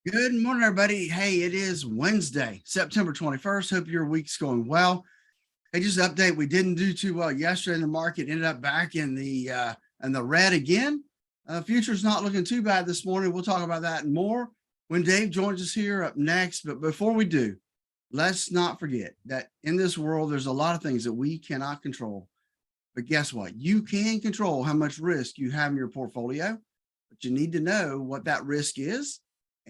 Good morning, everybody. Hey, it is Wednesday, September 21st. Hope your week's going well. Hey, just an update. We didn't do too well yesterday in the market, ended up back in the red again. Future's not looking too bad this morning. We'll talk about that and more when Dave joins us here up next. But before we do, let's not forget that in this world, there's a lot of things that we cannot control. But guess what? You can control how much risk you have in your portfolio, but you need to know what that risk is.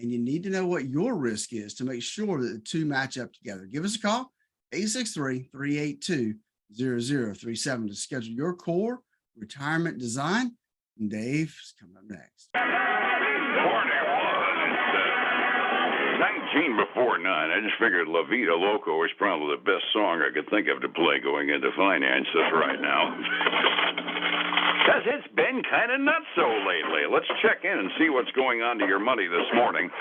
And you need to know what your risk is to make sure that the two match up together. Give us a call, 863-382-0037 to schedule your core retirement design. And Dave's coming up next. Morning, 19 before 9. I just figured La Vida Loco is probably the best song I could think of to play going into finances right now. Because it's been kind of nuts so lately. Let's check in and see what's going on to your money this morning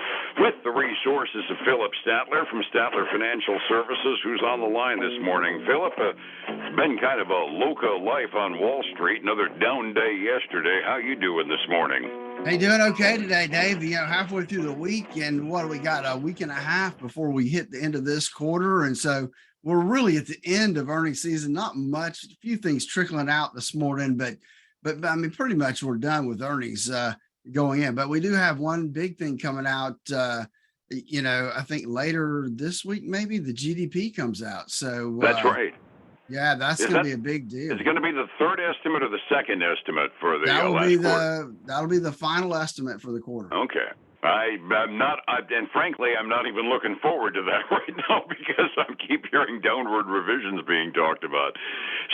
with the resources of Phillip Statler from Statler Financial Services, who's on the line this morning. Phillip, it's been kind of a loco life on Wall Street. Another down day yesterday. How you doing this morning? Hey, doing okay today, Dave. Halfway through the week, and what do we got? A week and a half before we hit the end of this quarter, and so we're really at the end of earnings season. Not much, a few things trickling out this morning, but I mean, pretty much we're done with earnings going in. But we do have one big thing coming out. I think later this week, maybe the GDP comes out. So that's right. Yeah, that's going to be a big deal. Is it going to be the third estimate or the second estimate for the that'll last be quarter? That'll be the final estimate for the quarter. Okay. And frankly, I'm not even looking forward to that right now because I keep hearing downward revisions being talked about.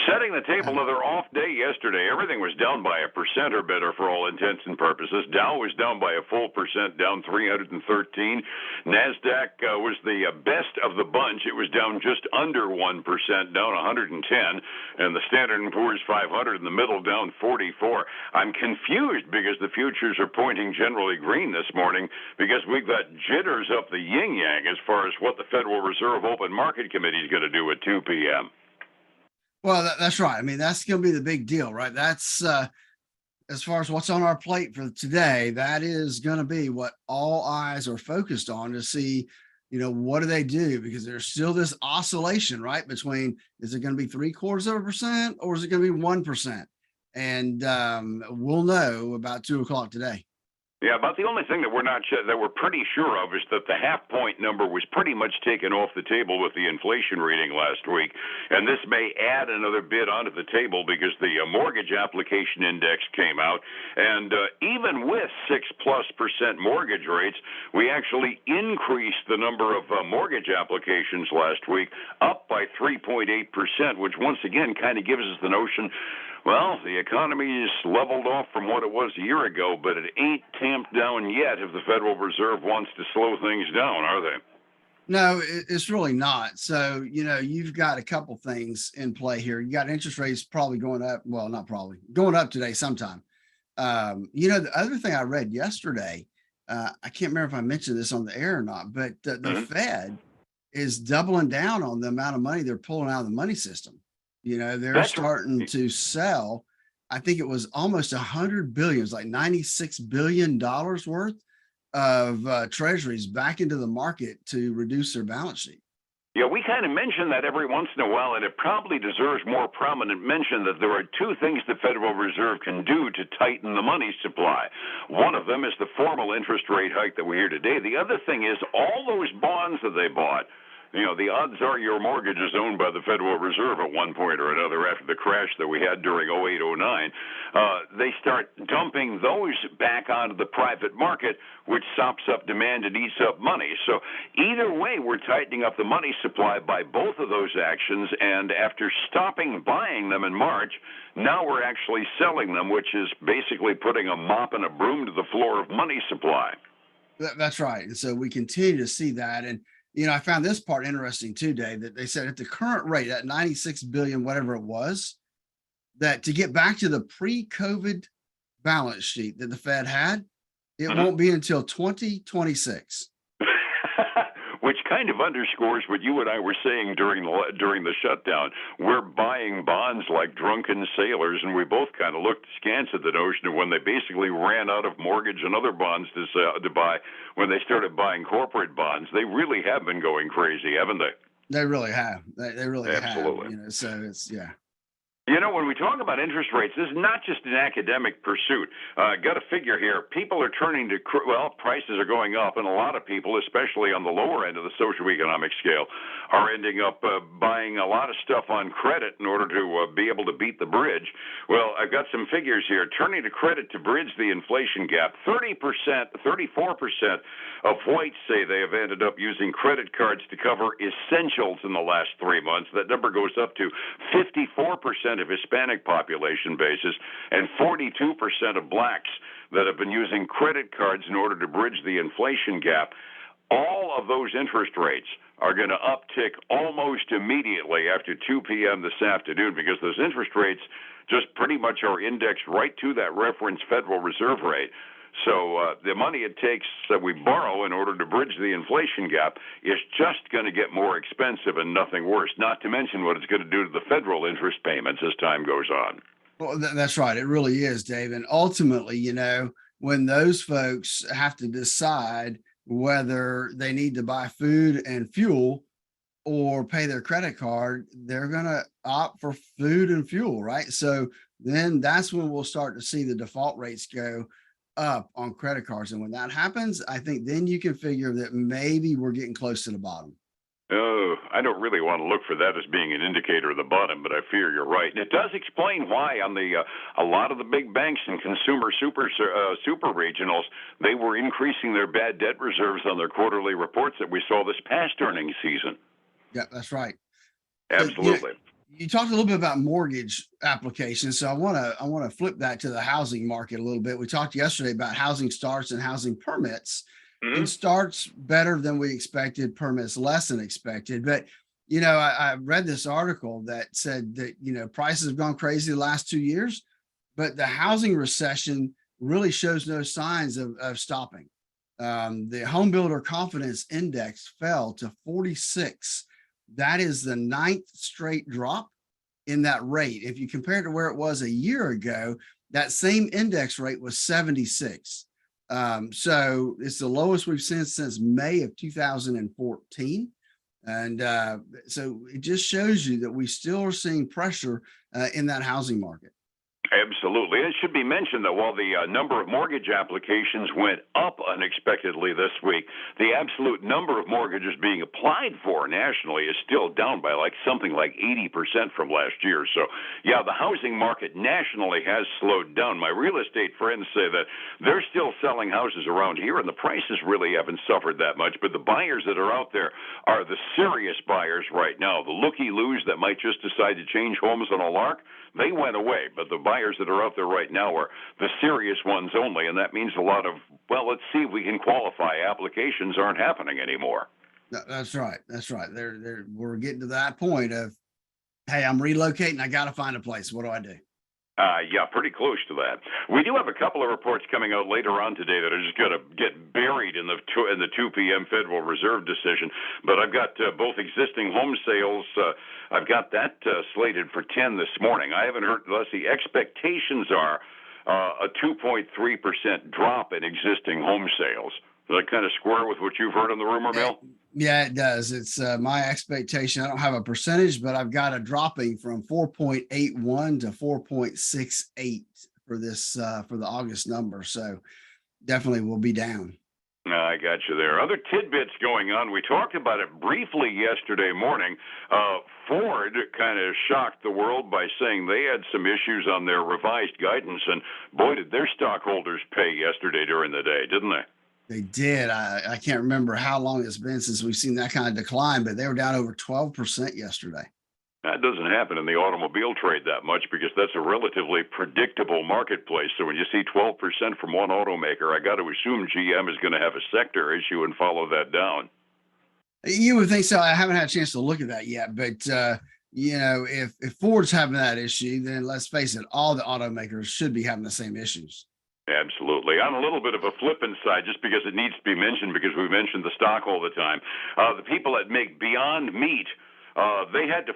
Setting the table, another off day yesterday. Everything was down by 1% or better for all intents and purposes. Dow was down by a full percent, down 313. NASDAQ was the best of the bunch. It was down just under 1%, down 110. And the Standard & Poor's 500 in the middle, down 44. I'm confused because the futures are pointing generally green this morning, because we've got jitters up the yin-yang as far as what the Federal Reserve Open Market Committee is going to do at 2 p.m. Well, that's right. I mean, that's going to be the big deal, right? That's as far as what's on our plate for today, that is going to be what all eyes are focused on to see, what do they do? Because there's still this oscillation, right? Between, is it going to be 0.75% or is it going to be 1%? And we'll know about 2:00 today. Yeah, about the only thing that we're pretty sure of is that the half-point number was pretty much taken off the table with the inflation reading last week, and this may add another bit onto the table because the mortgage application index came out, and even with 6+% mortgage rates, we actually increased the number of mortgage applications last week up by 3.8%, which once again kind of gives us the notion, well, the economy is leveled off from what it was a year ago, but it ain't tamped down yet if the Federal Reserve wants to slow things down, are they? No, it's really not. So, you've got a couple things in play here. You got interest rates probably going up. Well, not probably, going up today sometime. The other thing I read yesterday, I can't remember if I mentioned this on the air or not, but the Fed is doubling down on the amount of money they're pulling out of the money system. They're starting to sell. I think it was almost 100 billion, it was like $96 billion worth of treasuries back into the market to reduce their balance sheet. Yeah, we kind of mention that every once in a while, and it probably deserves more prominent mention that there are two things the Federal Reserve can do to tighten the money supply. One of them is the formal interest rate hike that we hear today. The other thing is all those bonds that they bought. The odds are your mortgage is owned by the Federal Reserve at one point or another after the crash that we had during 08-09. They start dumping those back onto the private market, which sops up demand and eats up money. So either way, we're tightening up the money supply by both of those actions. And after stopping buying them in March, now we're actually selling them, which is basically putting a mop and a broom to the floor of money supply. That's right. And so we continue to see that. And I found this part interesting too, Dave, that they said at the current rate, at 96 billion, whatever it was, that to get back to the pre-COVID balance sheet that the Fed had, it won't be until 2026. which kind of underscores what you and I were saying during the shutdown. We're buying bonds like drunken sailors, and we both kind of looked askance at the notion of when they basically ran out of mortgage and other bonds to buy when they started buying corporate bonds. They really have been going crazy, haven't they? They really have. They really Absolutely. have. So it's yeah. When we talk about interest rates, this is not just an academic pursuit. Got a figure here. People are turning to, prices are going up, and a lot of people, especially on the lower end of the socioeconomic scale, are ending up buying a lot of stuff on credit in order to be able to beat the bridge. Well, I've got some figures here. Turning to credit to bridge the inflation gap, 34% of whites say they have ended up using credit cards to cover essentials in the last 3 months. That number goes up to 54% of Hispanic population basis and 42% of blacks that have been using credit cards in order to bridge the inflation gap. All of those interest rates are going to uptick almost immediately after 2 p.m. this afternoon because those interest rates just pretty much are indexed right to that reference Federal Reserve rate. So the money it takes that we borrow in order to bridge the inflation gap is just going to get more expensive and nothing worse, not to mention what it's going to do to the federal interest payments as time goes on. Well, that's right. It really is, Dave. And ultimately, when those folks have to decide whether they need to buy food and fuel or pay their credit card, they're going to opt for food and fuel, right? So then that's when we'll start to see the default rates go up on credit cards. And when that happens, I think then you can figure that maybe we're getting close to the bottom. Oh, I don't really want to look for that as being an indicator of the bottom, but I fear you're right. And it does explain why on the a lot of the big banks and consumer super regionals, they were increasing their bad debt reserves on their quarterly reports that we saw this past earnings season. Yeah, that's right. Absolutely. You talked a little bit about mortgage applications, so I want to flip that to the housing market a little bit. We talked yesterday about housing starts and housing permits. Mm-hmm. And starts better than we expected, permits less than expected. But I read this article that said that prices have gone crazy the last 2 years, but the housing recession really shows no signs of stopping. The home builder confidence index fell to 46. That is the 9th straight drop in that rate. If you compare it to where it was a year ago, that same index rate was 76. So it's the lowest we've seen since May of 2014. And so it just shows you that we still are seeing pressure in that housing market. Absolutely. It should be mentioned that while the number of mortgage applications went up unexpectedly this week, the absolute number of mortgages being applied for nationally is still down by something like 80% from last year. So, yeah, the housing market nationally has slowed down. My real estate friends say that they're still selling houses around here, and the prices really haven't suffered that much. But the buyers that are out there are the serious buyers right now. The looky-loos that might just decide to change homes on a lark, they went away. But the buyers that are out there right now are the serious ones only, and that means a lot of, let's see if we can qualify. Applications aren't happening anymore. That's right. That's right. We're getting to that point of, hey, I'm relocating. I got to find a place. What do I do? Yeah, pretty close to that. We do have a couple of reports coming out later on today that are just going to get buried in the 2 p.m. Federal Reserve decision. But I've got both existing home sales. I've got that slated for 10 this morning. I haven't heard. Let's see. Expectations are a 2.3% drop in existing home sales. Does that kind of square with what you've heard on the rumor mill? Yeah, it does. It's my expectation. I don't have a percentage, but I've got a dropping from 4.81 to 4.68 for this for the August number. So definitely will be down. I got you there. Other tidbits going on. We talked about it briefly yesterday morning. Ford kind of shocked the world by saying they had some issues on their revised guidance, and boy, did their stockholders pay yesterday during the day, didn't they? They did. I can't remember how long it's been since we've seen that kind of decline, but they were down over 12% yesterday. That doesn't happen in the automobile trade that much because that's a relatively predictable marketplace. So when you see 12% from one automaker, I got to assume GM is going to have a sector issue and follow that down. You would think so. I haven't had a chance to look at that yet, but if Ford's having that issue, then let's face it, all the automakers should be having the same issues. Absolutely. On a little bit of a flippant side, just because it needs to be mentioned, because we mention the stock all the time, the people that make Beyond Meat, they had to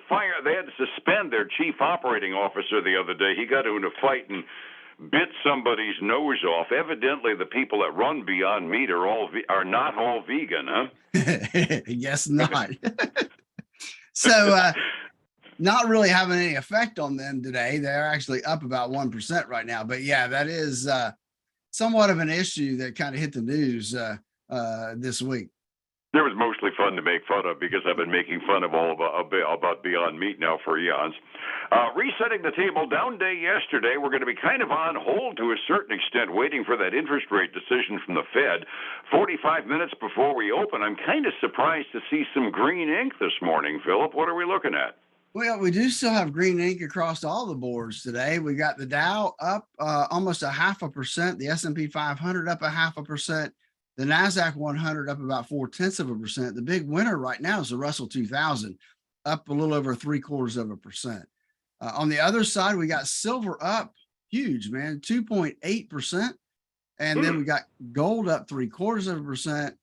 suspend their chief operating officer the other day. He got into a fight and bit somebody's nose off. Evidently, the people that run Beyond Meat are not all vegan, huh? Yes, not. So, not really having any effect on them today. They're actually up about 1% right now. But yeah, that is somewhat of an issue that kind of hit the news this week. It was mostly fun to make fun of because I've been making fun of about Beyond Meat now for eons. Resetting the table, down day yesterday. We're going to be kind of on hold to a certain extent, waiting for that interest rate decision from the Fed. 45 minutes before we open, I'm kind of surprised to see some green ink this morning, Philip. What are we looking at? Well, we do still have green ink across all the boards today. We got the Dow up almost 0.5%, the S&P 500 up 0.5%, the NASDAQ 100 up about 0.4%. The big winner right now is the Russell 2000 up a little over 0.75%. On the other side, we got silver up huge, man, 2.8%. And then we got gold up 0.75%.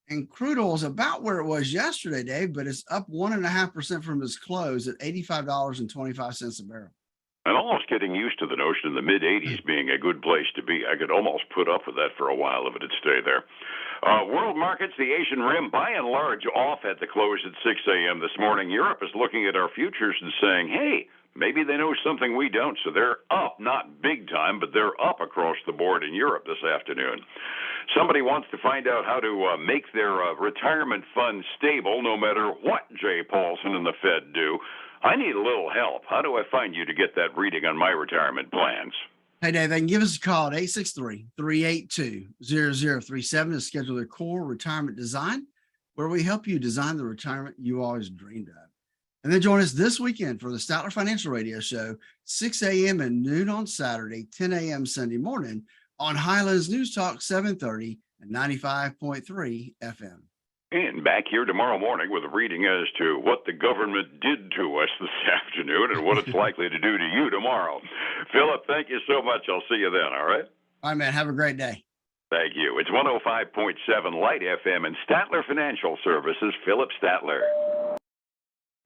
And crude oil is about where it was yesterday, Dave, but it's up 1.5% from its close at $85.25 a barrel. I'm almost getting used to the notion of the mid-80s being a good place to be. I could almost put up with that for a while if it had stayed there. World markets, the Asian Rim, by and large, off at the close at 6 a.m. this morning. Europe is looking at our futures and saying, hey, maybe they know something we don't. So they're up, not big time, but they're up across the board in Europe this afternoon. Somebody wants to find out how to make their retirement fund stable no matter what Jay Paulson and the Fed do. I need a little help. How do I find you to get that reading on my retirement plans? Hey, Dave, they can give us a call at 863-382-0037 to schedule their core retirement design, where we help you design the retirement you always dreamed of. And then join us this weekend for the Statler Financial Radio Show, 6 a.m. and noon on Saturday, 10 a.m. Sunday morning on Highlands News Talk 730 and 95.3 FM. And back here tomorrow morning with a reading as to what the government did to us this afternoon and what it's likely to do to you tomorrow. Philip, thank you so much. I'll see you then, all right? All right, man. Have a great day. Thank you. It's 105.7 Light FM and Statler Financial Services, Phillip Statler.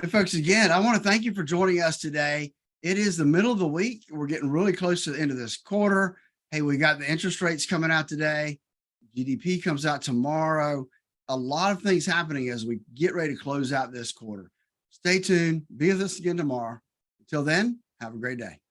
Hey, folks, again, I want to thank you for joining us today. It is the middle of the week. We're getting really close to the end of this quarter. Hey, we got the interest rates coming out today. GDP comes out tomorrow. A lot of things happening as we get ready to close out this quarter. Stay tuned. Be with us again tomorrow. Until then, have a great day.